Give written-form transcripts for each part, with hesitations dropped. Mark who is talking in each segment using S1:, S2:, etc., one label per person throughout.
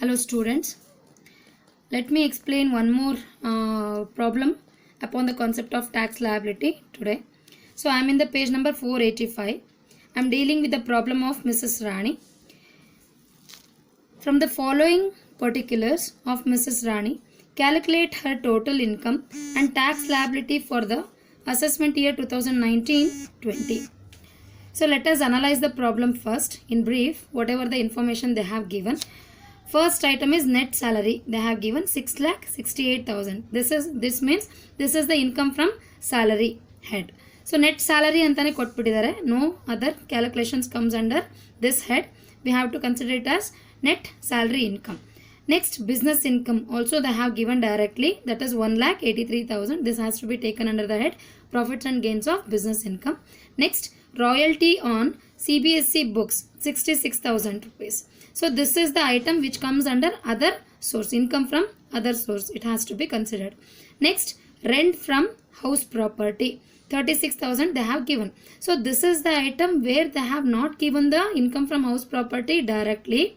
S1: Hello students, let me explain one more problem upon the concept of tax liability today. So I am in the page number 485. I am dealing with the problem of Mrs. Rani. From the following particulars of Mrs. Rani, calculate her total income and tax liability for the assessment year 2019-20. So let us analyze the problem first. In brief, whatever the information they have given. First item is net salary. They have given 6,68,000. This means this is the income from salary head. So net salary antane kottbididare. No other calculations comes under this head. We have to consider it as net salary income. Next, business income also they have given directly, that is 1,83,000. This has to be taken under the head profits and gains of business income. Next, royalty on CBSE books 66,000 rupees. So this is the item which comes under other source, income from other source. It has to be considered. Next, rent from house property 36,000 they have given. So this is the item where they have not given the income from house property directly.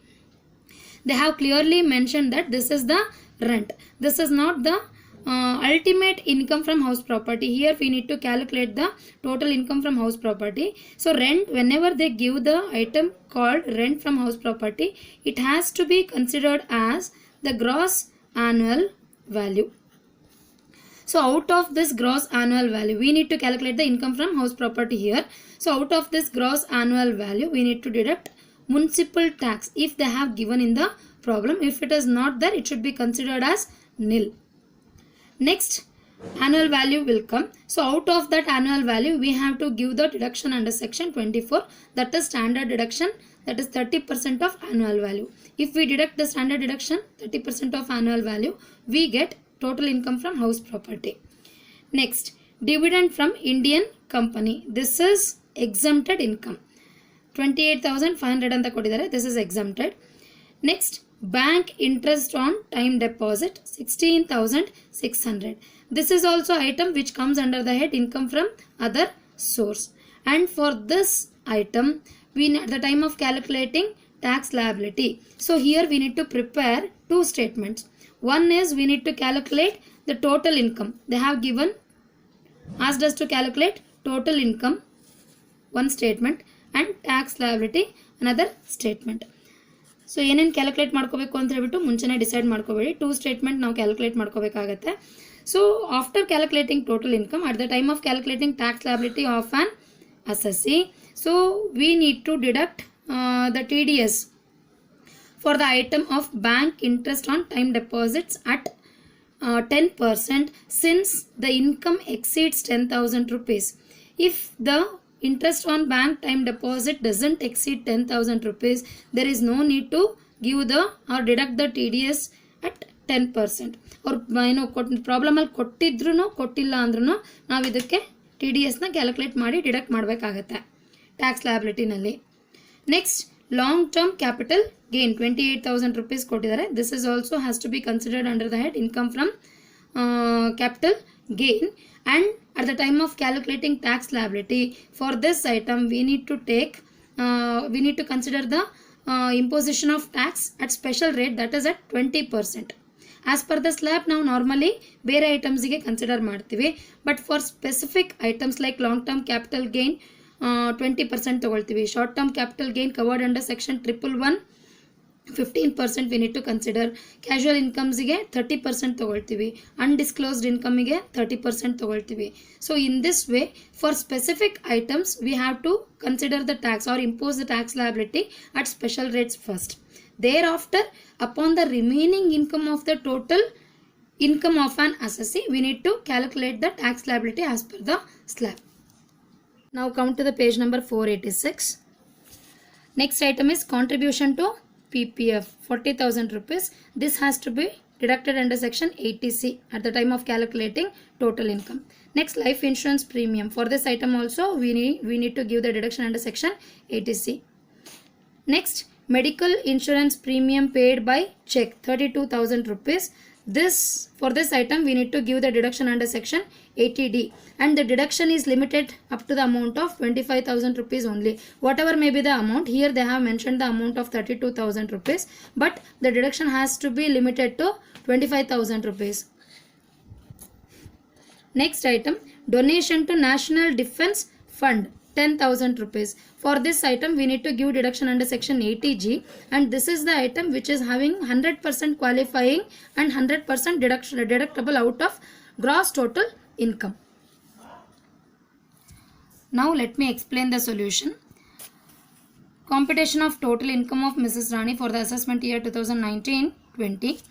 S1: They have clearly mentioned that this is the rent. This is not the ultimate income from house property. Here we need to calculate the total income from house property. So rent, whenever they give the item called rent from house property, it has to be considered as the gross annual value. So out of this gross annual value, we need to calculate the income from house property here. So out of this gross annual value, we need to deduct municipal tax if they have given in the problem. If it is not there, it should be considered as nil. Next, annual value will come. So out of that annual value, we have to give the deduction under section 24. That is standard deduction, that is 30% of annual value. If we deduct the standard deduction 30% of annual value, we get total income from house property. Next, dividend from Indian company. This is exempted income. 28,500 anta kodidare. This is exempted. Next, bank interest on time deposit 16,600. This is also item which comes under the head income from other source. And for this item, we at the time of calculating tax liability. So here we need to prepare two statements. One is we need to calculate the total income. They have given, asked us to calculate total income, one statement, and tax liability, another statement. So ಏನೇನು calculate ಮಾಡ್ಕೋಬೇಕು ಅಂತ ಹೇಳ್ಬಿಟ್ಟು ಮುಂಚೆನೇ decide ಮಾಡ್ಕೋಬೇಡಿ. Two statement ನಾವು calculate ಮಾಡ್ಕೋಬೇಕಾಗತ್ತೆ. So after calculating total income at the time of calculating tax liability of on assessee, so we need to deduct the TDS for the item of bank interest on time deposits at 10% since the income exceeds 10,000 rupees. If the interest on bank time deposit doesn't exceed 10,000 rupees, there is no need to give the or deduct the TDS at 10%. Or problem ಅಲ್ಲಿ ಕೊಟ್ಟಿದ್ರು ಕೊಟ್ಟಿಲ್ಲ ಅಂದ್ರೂ ನಾವು ಇದಕ್ಕೆ TDS ನ calculate ಮಾಡಿ deduct ಮಾಡಬೇಕಾಗತ್ತೆ tax ಲಯಬಿಲಿಟಿನಲ್ಲಿ. Next, long term capital gain 28,000 rupees ಕೊಟ್ಟಿದ್ದಾರೆ. This is also has to be considered under the head income from capital gain. And at the time of calculating tax liability for this item, we need to consider the imposition of tax at special rate, that is at 20%. As per the slab, ನಾವು normally ಬೇರೆ ಐಟಮ್ಸ್ಗೆ consider ಮಾಡ್ತೀವಿ. But for specific items like long term capital gain 20% ತಗೊಳ್ತೀವಿ. Short term capital gain covered under section 111 15% we need to consider. Casual ಇನ್ಕಮ್ಸ್ಗೆ 30% ತಗೊಳ್ತೀವಿ. Undisclosed ಇನ್ಕಮ್ಗೆ 30% ತಗೊಳ್ತೀವಿ. So in this way for specific items we have to consider the tax are impose the tax liability at special rates first. Thereafter, upon the remaining income of the total income of an assessee, we need to calculate the tax liability as per the slab. Now come to the page number 486. Next item is contribution to PPF 40,000 rupees. This has to be deducted under section 80C at the time of calculating total income. Next, life insurance premium. For this item also we need to give the deduction under section 80C. Next, medical insurance premium paid by check 32,000 rupees. For this item we need to give the deduction under section 80D, and the deduction is limited up to the amount of 25,000 rupees only. Whatever may be the amount, here they have mentioned the amount of 32,000 rupees, but the deduction has to be limited to 25,000 rupees. Next item, donation to National Defence Fund, 10,000 rupees. For this item we need to give deduction under section 80G, and this is the item which is having 100% qualifying and 100% deductible out of gross total income. Now let me explain the solution. Computation of total income of Mrs. Rani for the assessment year 2019-20.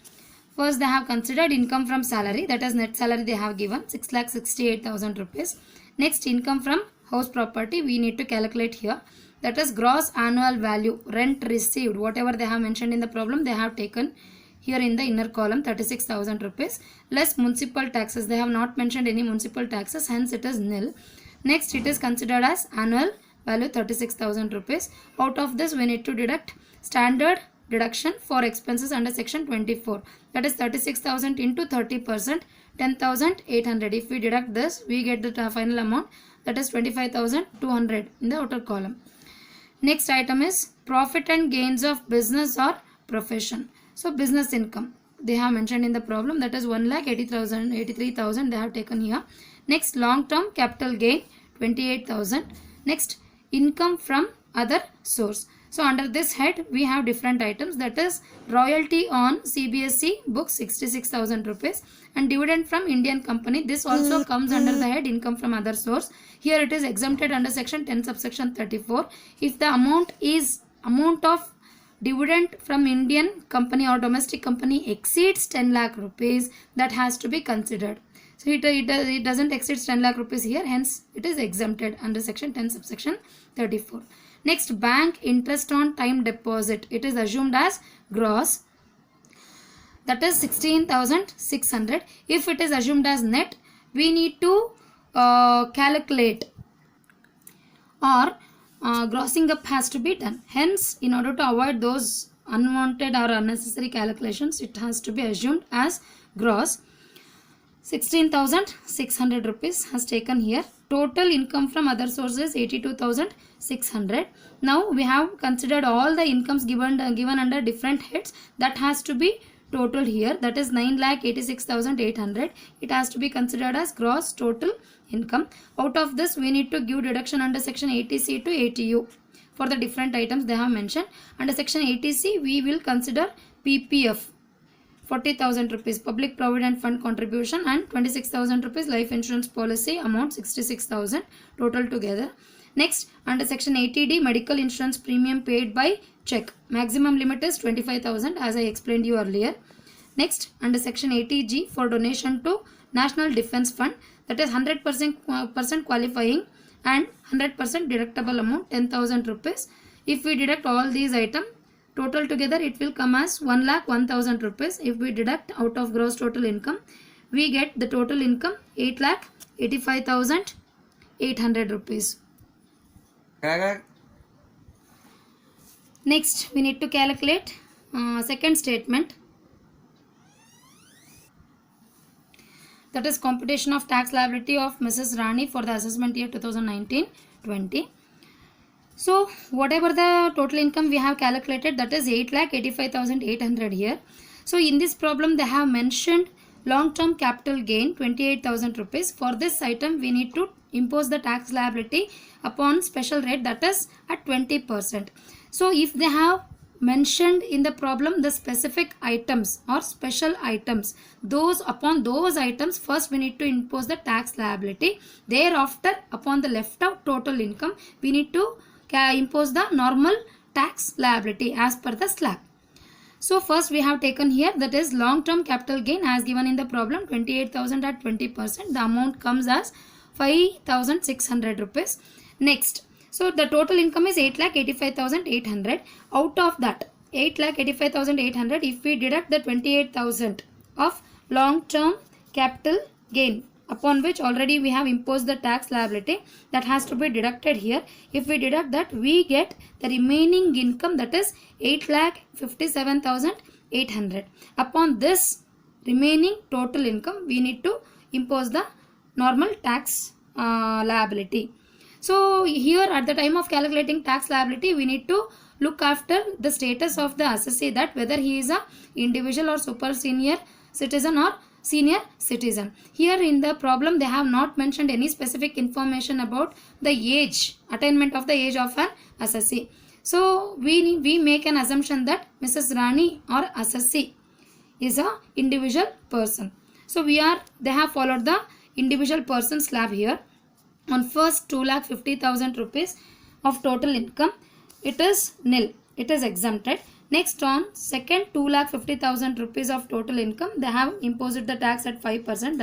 S1: First they have considered income from salary, that is net salary they have given 6,68,000 rupees. Next, income from house property we need to calculate here, that is gross annual value, rent received, whatever they have mentioned in the problem they have taken here in the inner column, 36,000 rupees, less municipal taxes. They have not mentioned any municipal taxes, hence it is nil. Next, it is considered as annual value 36,000 rupees. Out of this we need to deduct standard deduction for expenses under section 24, that is 36,000 into 30%, 10,800. If we deduct this, we get the final amount, that is 25,200 in the outer column. Next item is profit and gains of business or profession. So business income they have mentioned in the problem, that is 1,83,000 they have taken here. Next, long term capital gain 28,000. Next, income from other source. So under this head we have different items, that is royalty on CBSE books 66,000 rupees, and dividend from Indian company. This also comes under the head income from other source. Here it is exempted under section 10 subsection 34. If the amount of dividend from Indian company or domestic company exceeds 10 lakh rupees, that has to be considered. So it doesn't exceed 10 lakh rupees here, hence it is exempted under section 10 subsection 34. Next, bank interest on time deposit, it is assumed as gross, that is 16,600. If it is assumed as net, we need to calculate, or grossing up has to be done. Hence, in order to avoid those unwanted or unnecessary calculations, it has to be assumed as gross. 16,600 rupees has taken here. Total income from other sources 82,600. Now we have considered all the incomes given under different heads, that has to be totaled here, that is 9,86,800. It has to be considered as gross total income. Out of this we need to give deduction under section 80C to 80U for the different items they have mentioned. Under section 80C we will consider PPF 40,000 rupees, public provident fund contribution, and 26,000 rupees life insurance policy amount 66,000 total together. Next, under section 80D medical insurance premium paid by check, maximum limit is 25,000 as I explained you earlier. Next, under section 80G for donation to National Defence Fund, that is 100% qualifying and 100% deductible amount 10,000 rupees. If we deduct all these items, total together it will come as 1,01,000 rupees. If we deduct out of gross total income, we get the total income 8,85,800 rupees. Next, we need to calculate second statement, that is computation of tax liability of Mrs. Rani for the assessment year 2019-20. So whatever the total income we have calculated, that is 8,85,800 here. So in this problem they have mentioned long term capital gain 28,000 rupees. For this item we need to impose the tax liability upon special rate, that is at 20%. So if they have mentioned in the problem the specific items or special items, upon those items first we need to impose the tax liability. Thereafter, upon the left out total income, we need to impose the normal tax liability as per the slab. So first we have taken here, that is long term capital gain as given in the problem 28,000 at 20%. The amount comes as 5,600 rupees. Next, so the total income is 8,85,800. Out of that 8,85,800, if we deduct the 28,000 of long term capital gain, upon which already we have imposed the tax liability, that has to be deducted here. If we deduct that, we get the remaining income, that is 8,57,800. Upon this remaining total income, we need to impose the normal tax liability. So here at the time of calculating tax liability, we need to look after the status of the assessee, that whether he is a individual or super senior citizen or senior citizen. Here in the problem they have not mentioned any specific information about the age, attainment of the age of an assessee. So we make an assumption that Mrs. Rani or assessee is a individual person. So they have followed the individual person slab here. On first 2,50,000 rupees of total income, it is nil, it is exempted. Next, on second 2,50,000 rupees of total income, they have imposed the tax at 5%,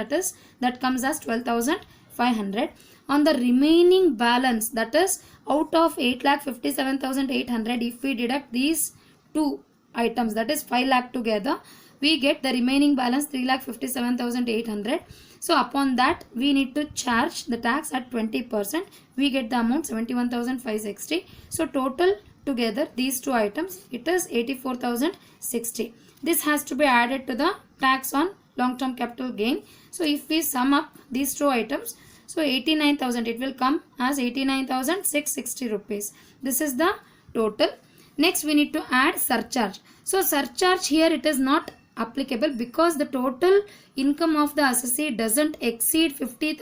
S1: that comes as 12,500. On the remaining balance, that is out of 8,57,800, if we deduct these two items, that is 5 lakh together, we get the remaining balance 3,57,800. So upon that we need to charge the tax at 20%. We get the amount 71,560. So total together these two items, it is 84,060. This has to be added to the tax on long term capital gain. So if we sum up these two items, so 89,000, it will come as 89,660 rupees. This is the total. Next we need to add surcharge. So surcharge here it is not applicable because the total income of the assessee doesn't exceed 50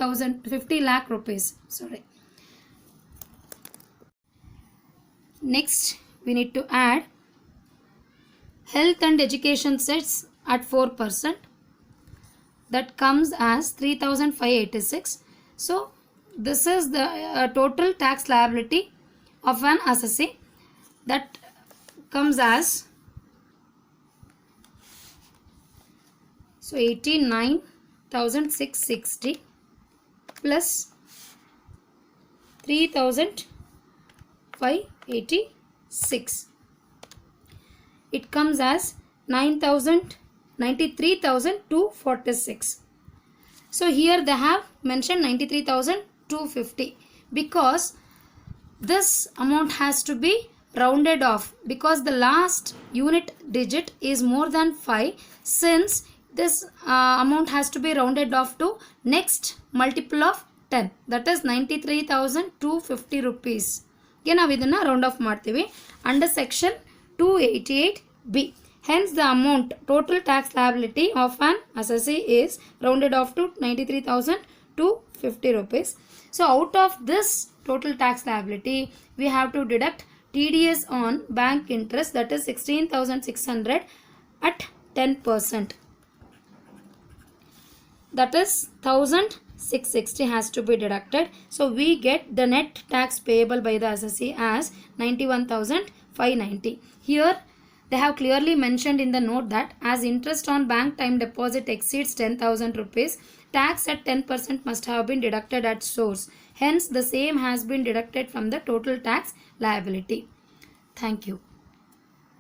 S1: lakh rupees. Sorry. Next we need to add health and education cess at 4%. That comes as 3,586. So this is the total tax liability of an assessee. That comes as 89,660 plus 3,586. It comes as 93,246. So here they have mentioned 93,250 because this amount has to be rounded off because the last unit digit is more than 5. Since this amount has to be rounded off to next multiple of 10, that is 93,250 rupees. Again ನಾವು ಇದನ್ನ round off ಮಾಡ್ತೀವಿ under section 288B. Hence the amount total tax liability of an assessee is rounded off to 93,250 rupees. So out of this total tax liability we have to deduct TDS on bank interest, that is 16,600 at 10%. That is 1,660 has to be deducted. So we get the net tax payable by the assessee as 91,590. Here they have clearly mentioned in the note that as interest on bank time deposit exceeds 10,000 rupees, tax at 10% must have been deducted at source. Hence the same has been deducted from the total tax liability. Thank you.